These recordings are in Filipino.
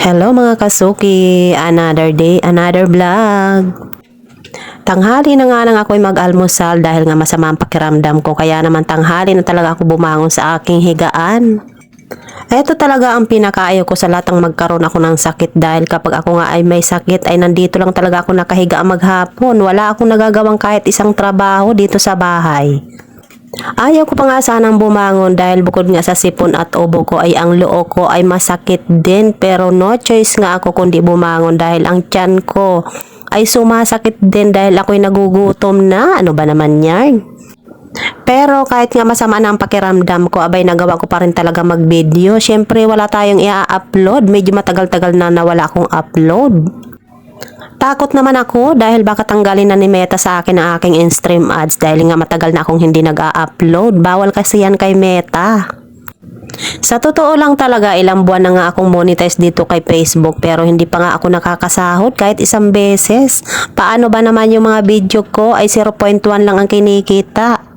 Hello mga kasuki, another day, another vlog. Tanghali na nga lang ako'y mag-almusal dahil nga masama ang pakiramdam ko, kaya naman tanghali na talaga ako bumangon sa aking higaan. Ito talaga ang pinakaayaw ko sa lahat ng magkaroon ako ng sakit, dahil kapag ako nga ay may sakit ay nandito lang talaga ako nakahiga maghapon. Wala akong nagagawang kahit isang trabaho dito sa bahay. Ayaw ko pa nga sanang bumangon dahil bukod nga sa sipon at ubo ko ay ang loo ko ay masakit din, pero no choice nga ako kundi bumangon dahil ang tiyan ko ay sumasakit din dahil ako'y nagugutom na. Ano ba naman yan? Pero kahit nga masama na ang pakiramdam ko, abay nagawa ko pa rin talaga mag-video. Syempre wala tayong i-upload, medyo matagal-tagal na nawala akong upload. Takot naman ako dahil baka tanggalin na ni Meta sa akin ang aking in-stream ads dahil nga matagal na akong hindi nag-a-upload. Bawal kasi yan kay Meta. Sa totoo lang talaga, ilang buwan na nga akong monetize dito kay Facebook, pero hindi pa nga ako nakakasahod kahit isang beses. Paano ba naman yung mga video ko ay 0.1 lang ang kinikita?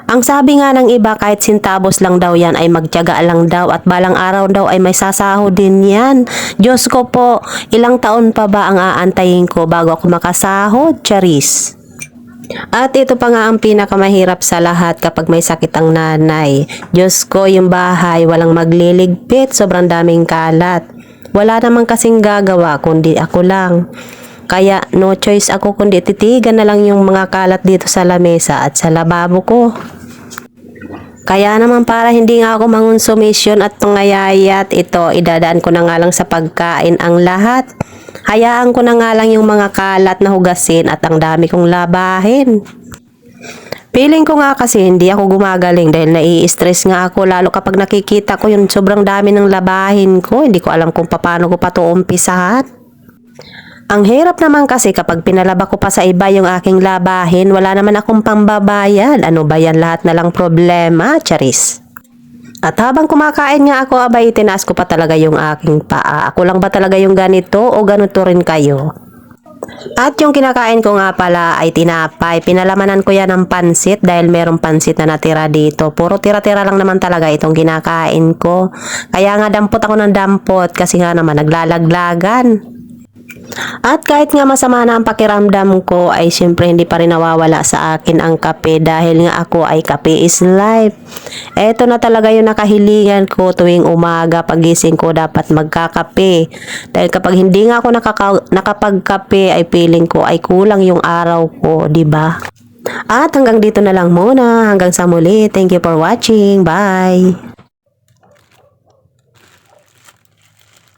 Ang sabi nga ng iba, kahit sintabos lang daw yan ay magtiyaga lang daw at balang araw daw ay may sasahod din yan. Diyos ko po, ilang taon pa ba ang aantayin ko bago ako makasahod? Charis. At ito pa nga ang pinakamahirap sa lahat kapag may sakit ang nanay. Diyos ko, yung bahay walang magliligpit, sobrang daming kalat. Wala namang kasing gagawa kundi ako lang. Kaya no choice ako kundi titigan na lang yung mga kalat dito sa lamesa at sa lababo ko. Kaya naman para hindi nga ako mangonsumisyon at pangayayat, ito idadaan ko na nga lang sa pagkain ang lahat. Hayaan ko na nga lang yung mga kalat na hugasin at ang dami kong labahin. Feeling ko nga kasi hindi ako gumagaling dahil nai-stress nga ako, lalo kapag nakikita ko yung sobrang dami ng labahin ko. Hindi ko alam kung paano ko pa ito umpisahan. Ang hirap naman kasi kapag pinalaba ko pa sa iba yung aking labahin, wala naman akong pambabayad. Ano ba yan, lahat na lang problema, Charis. At habang kumakain nga ako, abay tinaas ko pa talaga yung aking paa. Ako lang ba talaga yung ganito o ganito rin kayo? At yung kinakain ko nga pala ay tinapay. Pinalamanan ko yan ng pansit dahil merong pansit na natira dito. Puro tira-tira lang naman talaga itong kinakain ko. Kaya nga dampot ako ng dampot kasi nga naman naglalaglagan. At kahit nga masama na ang pakiramdam ko ay siyempre hindi pa rin nawawala sa akin ang kape dahil nga ako ay kape is life. Eto na talaga yung nakahilingan ko tuwing umaga pagising ko, dapat magkakape. Dahil kapag hindi nga ako nakapagkape ay feeling ko ay kulang yung araw ko, di ba? At hanggang dito na lang muna. Hanggang sa muli. Thank you for watching. Bye!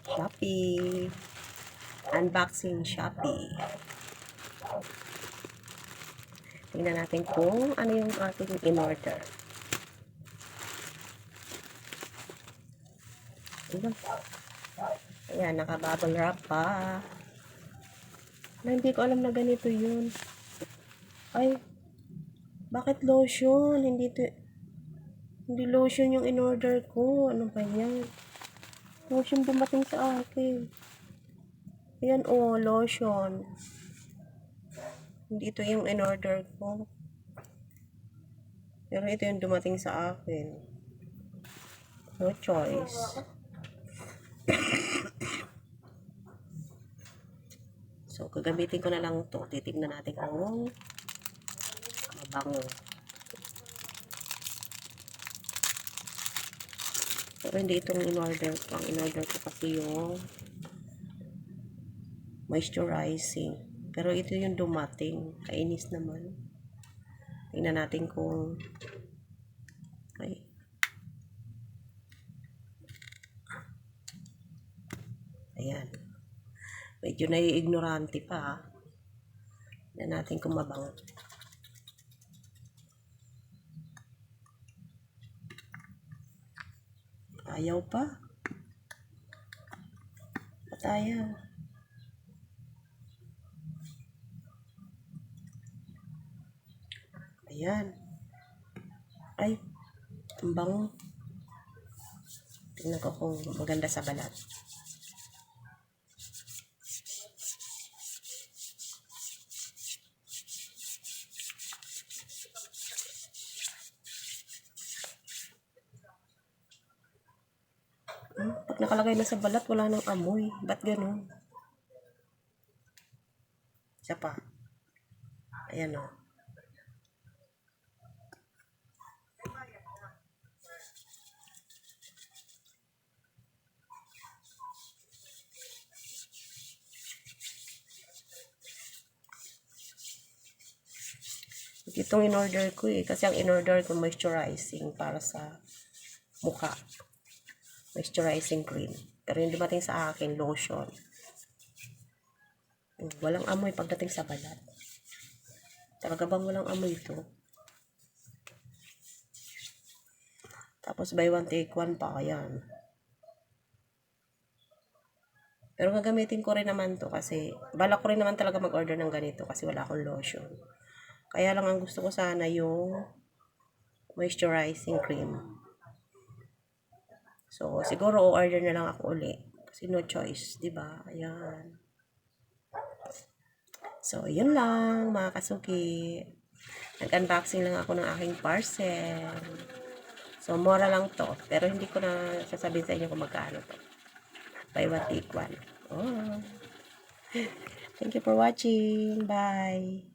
Shopee. Unboxing Shopee. Tingnan natin kung ano yung ating in-order. Ayan, naka-bubble wrap pa. Hindi ko alam na ganito yun. Ay, bakit lotion? Hindi lotion yung in-order ko. Ano ba yan? Lotion dumating sa akin. Ayan, oh, lotion. Hindi ito yung in-order ko. Pero ito yung dumating sa akin. No choice. So, gagamitin ko na lang ito. Titignan natin kung mabango. Pero hindi itong in-order ko. Ang in-order ko kasi yung moisturizing. Pero ito yung dumating. Kainis naman. Tingnan natin kung ay. Ayan. Medyo nai-ignorante pa. Tingnan natin kung mabango. Ayaw pa. Ba't ayaw? Ayan. Ay, ang bango. Tingnan ko kung maganda sa balat. nakalagay na sa balat, wala nang amoy. Ba't ganun? Isa pa. Ayan o. Itong in-order ko eh. Kasi ang in-order ko moisturizing para sa mukha. Moisturizing cream. Pero yung dumating sa akin, lotion. Walang amoy pagdating sa balat. Talaga bang walang amoy ito? Tapos buy one take one pa. Ayan. Pero gagamitin ko rin naman to kasi balak ko rin naman talaga mag-order ng ganito kasi wala akong lotion. Kaya lang ang gusto ko sana yung moisturizing cream. So, siguro o-order na lang ako uli. Kasi no choice, di ba? Ayan. So, yun lang mga kasuki. Nag-unboxing lang ako ng aking parcel. So, mura lang to. Pero hindi ko na sasabihin sa inyo kung magkano to. Buy one, take one. Oh. Thank you for watching. Bye.